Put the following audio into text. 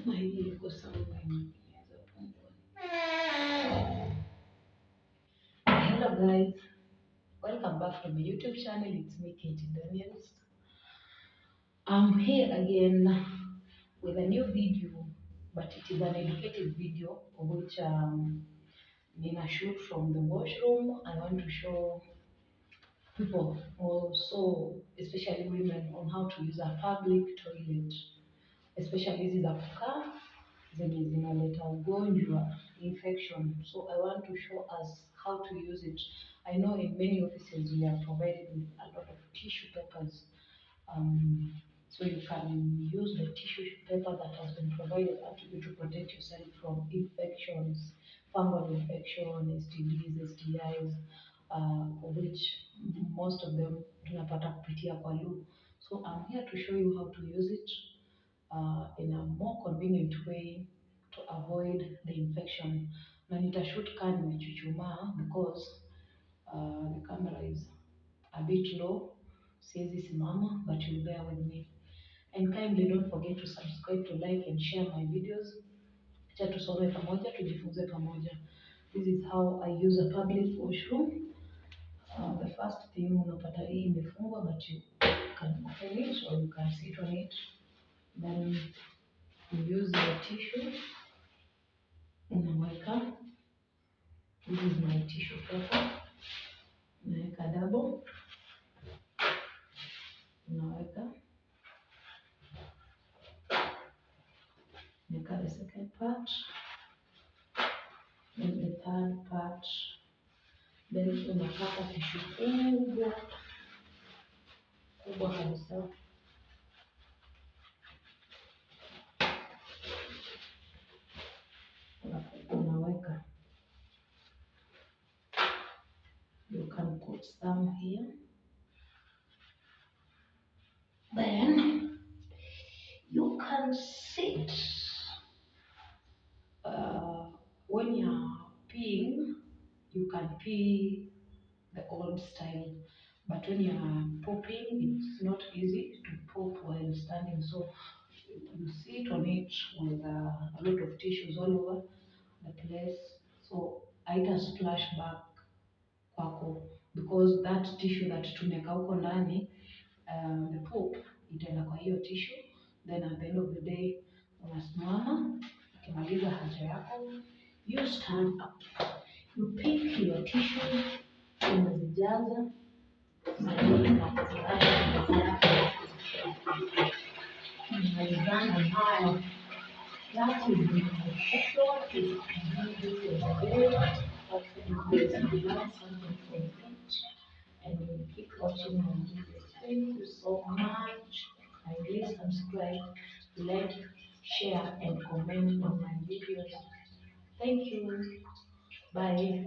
Na hii iko sawa inaweza pungua. Hello guys, welcome back to my YouTube channel. It's me, Katie Daniels. I'm here again with a new video, but it is an educative video of which Nina shoot from the washroom. I want to show people, also especially women, on how to use a public toilet, especially hizi za kukaa zenye zinaleta ugonjwa infection. So I want to show us how to use it. I know in many offices we are provided with a lot of tissue papers. So you can use the tissue paper that has been provided up to you to protect yourself from infections, fungal infection, STDs, STIs, of which most of them tunapata kupitia kwa loo. So I'm here to show you how to use it in a more convenient way to avoid the infection. Na nitashoot kaa nimechuchumaa because the camera is a bit low, siwezi simama, but you'll bear with me. And kindly don't forget to subscribe, to like and share my videos. Acha tusome pamoja, tujifunze pamoja. This is how I use a public washroom. The first thing, unapata hii imefungwa, but you can open it or you can sit on it. Then you use the tissue. Unaweka. This is my tissue paper. Unaweka double. Unaweka. Unaweka the second part. Then the third part. Then unapaka tissue kubwa. Kubwa kabisa. Unaweka. You can put some here. Then you can sit. When you're peeing, you can pee the old style. But when you're pooping, it's not easy to poop while standing. So you sit on it with a lot of tissues all over the place. So haita splash back kwako because that tissue that tumeka huko ndani, the poop itaenda kwa hiyo tissue. Then at the end of the day unasimama, ukimaliza haja yako, you stand up, you pick your tissue, unazijaza unalizana nayo. That is the short is and you keep watching my videos. Thank you so much. Kindly subscribe, like, share, and comment on my videos. Thank you. Bye.